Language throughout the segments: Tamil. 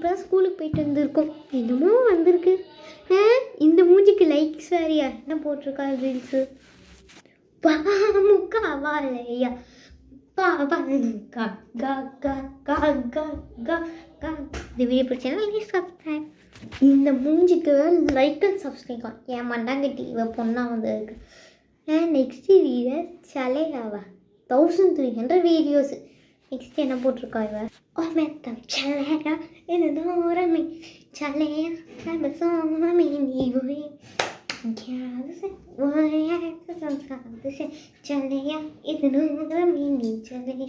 இப்போ தான் ஸ்கூலுக்கு போயிட்டு வந்திருக்கோம். என்னமோ வந்திருக்கு. இந்த மூஞ்சிக்கு லைக்ஸ் வேறையா என்ன போட்டிருக்கா ரீல்ஸு? முக்காவா இல்லையா இந்த வீடியோ பிடிச்சா லைக் சப்ஸ்கிரைப். இந்த மூஞ்சிக்கு லைக் அண்ட் சப்ஸ்கிரைப் என் மண்டாங்கட்டி இவ பொண்ணா வந்து இருக்கு. நெக்ஸ்ட் வீடியோ சலையாவா 1300 வீடியோஸ். நெக்ஸ்ட் என்ன போட்டிருக்கா இவ? மெத்தம் சலையா இது தூரமே சலையா சோமே நீ चलिया इतना मीनी चलिया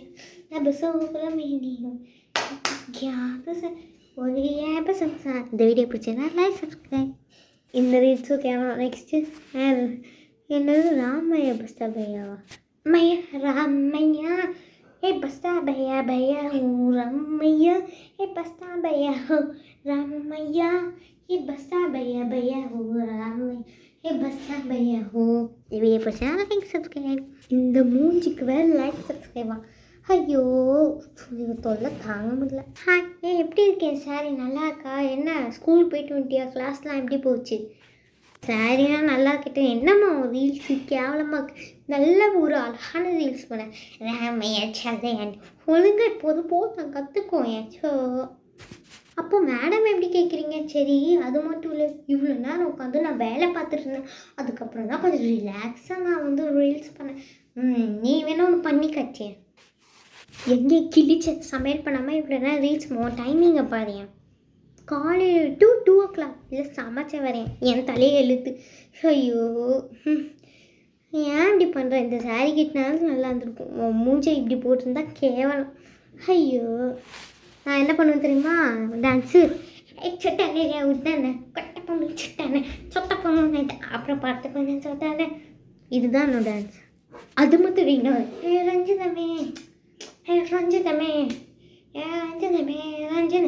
अब सोला मीनी ज्ञात से ஒரு ஆப் சம்சார். இந்த வீடியோ பிடிச்சதுன்னா லைக் சப்ஸ்கிரைப். இந்த ரீல்ஸு கேமரா. நெக்ஸ்ட்டு என்னது ராமையா பஸ்தா பையாவா மையா ராமையா ஏ பஸ்தா பையா பையா ஹூ ரம்மையா ஏ பஸ்தா பையா ஹூ ரம்மையா ஏ பஸ்தா பையா பையா ஹூ ராமையா ஏ பஸ்தா பையா ஹூ. இந்த வீடியோ பிடிச்சதுன்னா லைக் சப்ஸ்கிரைப். இந்த மூஞ்சிக்கு வேறு லைக் சப்ஸ்கிரைபா? ஐயோ தொல்லை தாங்க முடியல. ஹாய் எப்படி இருக்கேன்? சாரி நல்லா இருக்கா? என்ன ஸ்கூல் போயிட்டு வந்துட்டியா? கிளாஸ்லாம் எப்படி போச்சு? சாரிலாம் நல்லா இருக்கட்டும். என்னம்மா ரீல்ஸு கேவலமாக நல்ல ஒரு அழகான ரீல்ஸ் பண்ணேன். ராமையா சதையான் ஒழுங்காக இப்போது நான் கற்றுக்கோயேன். ஸோ அப்போ மேடம் எப்படி கேட்குறீங்க? சரி அது மட்டும் இல்லை, இவ்வளோ நேரம் உட்காந்து நான் வேலை பார்த்துட்டு இருந்தேன். அதுக்கப்புறம் தான் கொஞ்சம் ரிலாக்ஸாக நான் வந்து ரீல்ஸ் பண்ணேன். நீ வேணா ஒன்று பண்ணி கட்டியேன். எங்கே கிழிச்ச சமையல் பண்ணாமல் இப்படின்னா ரீல்ஸ் டைமிங்கை பாருங்க. காலையில் 2 o'clock இல்லை சமைச்ச வரேன். என் தலையை எழுத்து. ஐயோ ஏன் இப்படி பண்ணுறேன்? இந்த சாரீ கிட்டினாலும் நல்லா இருந்திருக்கும். மூஞ்சை இப்படி போட்டிருந்தா கேவலம். ஐயோ நான் என்ன பண்ணுவேன் தெரியுமா? டான்ஸு சொட்டானே உத்தானே கொட்டை பொண்ணு சொட்டானே சொட்டை பொண்ணு அப்புறம் பார்த்து கொஞ்சம் சொட்டானே. இதுதான் என்னோட டான்ஸ். அது மட்டும் இன்னொரு ரஞ்சிதமே ரஞ்சிதமே ரஞ்சிதமே ரஞ்சித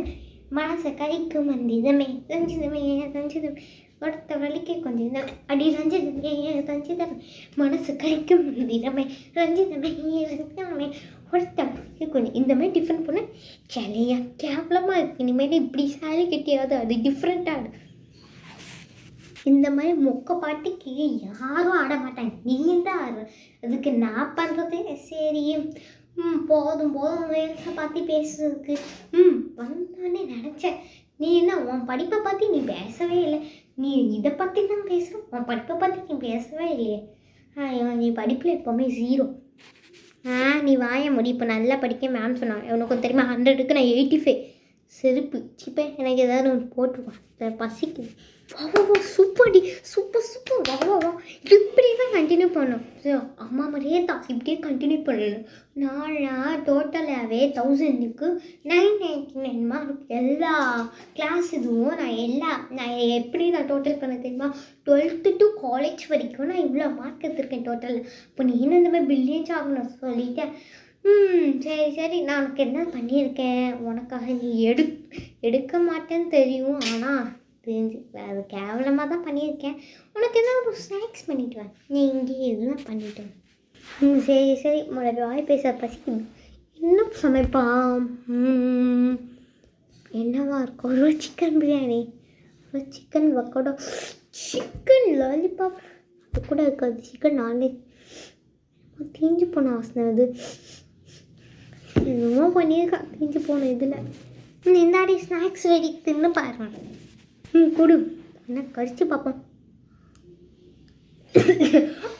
மனசை கழிக்கும் மந்திதமே ரஞ்சிதமே ரஞ்சிதமே ஒருத்த வலிக்க கொஞ்சம் அடி ரஞ்சிதமே ரஞ்சிதமே மனசு கழிக்கும் மந்திதமே ரஞ்சிதமே ரஞ்சிதமே ஒருத்த கொஞ்சம் இந்த மாதிரி டிஃப்ரெண்ட் பண்ண சலையா கேவலமாக இருக்குது. இனிமேல் இப்படி சாரி கட்டியாவது அது டிஃப்ரெண்ட்டாக ஆடு. இந்த மாதிரி மொக்க பாட்டுக்கு யாரும் ஆட மாட்டாங்க, நீங்கள் தான் ஆடுற. அதுக்கு நான் பண்ணுறதே சரி போதும் ரீல்ஸை பார்த்து பேசுறதுக்கு வந்தானே நினச்சேன். நீ என்ன உன் படிப்பை பற்றி நீ பேசவே இல்லை, நீ இதை பற்றி தான் பேசுகிற, உன் படிப்பை பற்றி நீ பேசவே இல்லையே. நீ படிப்பில் எப்போவுமே 0. நீ வாய முடி. இப்போ நல்லா படிக்க மேம் சொன்னாங்க. உனக்கு தெரியுமா 100க்கு நான் 85. செருப்பு சிப்பே எனக்கு ஏதாவது ஒன்று போட்டுருவான் பசிக்குது. வா சூப்பர்டி சூப்பர் வா இப்படி தான் கண்டினியூ பண்ணணும். ஸோ அம்மா மாதிரியே தான் இப்படியே கண்டினியூ பண்ணணும். நான் டோட்டலாகவே 1000க்கு 999 மார்க் எல்லா கிளாஸ் இதுவும் நான் எப்படி நான் டோட்டல் பண்ண தெரியுமா? 12th to காலேஜ் வரைக்கும் நான் இவ்வளோ மார்க் எடுத்திருக்கேன் டோட்டலில். இப்போ நீனும் இந்த மாதிரி பில்லியன்ஸ் ஆகணும் சொல்லிட்டேன். சரி நான் உனக்கு என்ன பண்ணியிருக்கேன் உனக்காக? நீ எடுக்க மாட்டேன்னு தெரியும், ஆனால் தெரிஞ்சு அது கேவலமாக தான் பண்ணியிருக்கேன். உனக்கு எதாவது ஒரு ஸ்நாக்ஸ் பண்ணிட்டு வா. நீ இங்கே எதுவும் பண்ணிட்டேன். சரி முதல்ல வாய் பேச பசிக்கும். என்ன சமைப்பான்? என்னவா இருக்கும்? ஒரு சிக்கன் பிரியாணி, ஒரு சிக்கன் பக்கோடா, சிக்கன் லாலிபாப் அது கூட இருக்காது. சிக்கன் நான்வெஜ் தீஞ்சு போன வாசனை. அது என்னமோ பண்ணியிருக்கா தீஞ்சு போன இதில். இந்தாடி ஸ்நாக்ஸ் ரெடி தின்னு பாருங்க. கொடு என்ன கடிச்சு பார்ப்போம்.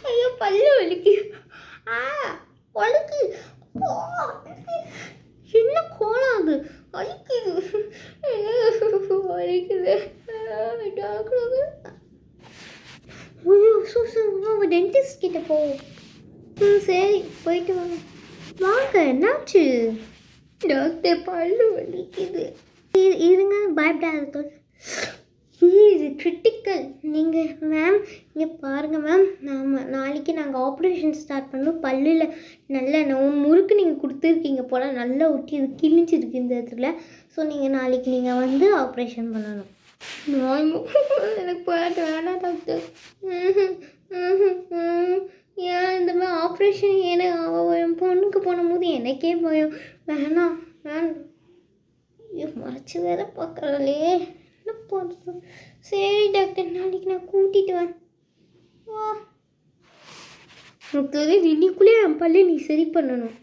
ஐயோ பல்லு வலிக்கு. வலிக்கு என்ன கோலம் அது வலிக்குது வலிக்குது. டென்டிஸ்ட் கிட்ட போ. சரி போயிட்டு வாங்க. என்னாச்சு? டாக்டர் பல்லு வலிக்குது. இருங்க பயப்படாத. இது கிரிட்டிக்கல். நீங்கள் மேம் இங்கே பாருங்கள் மேம், நாளைக்கு நாங்கள் ஆப்ரேஷன் ஸ்டார்ட் பண்ணோம். பல்லில் நல்ல முறுக்கு நீங்கள் கொடுத்துருக்கீங்க போல் நல்லா ஒட்டி இது கிழிஞ்சிருக்கு இந்த இடத்துல. ஸோ நீங்கள் நீங்கள் வந்து ஆப்ரேஷன் பண்ணணும். எனக்கு போயிட்டு வேணாம் டாக்டர். ஏன் இந்த மாதிரி ஆப்ரேஷன் எனக்கு என் பொண்ணுக்கு போனும்போது எனக்கே பயம். வேணாம் ஐயோ மறைச்சி வேற பார்க்குறாளே, என்ன பண்ணுறது? சரி டாக்டர், நாளைக்கு நான் கூட்டிகிட்டு வரேன். வா, எனக்கு இன்னிக்குள்ளே என் பல்லே நீ சரி பண்ணணும்.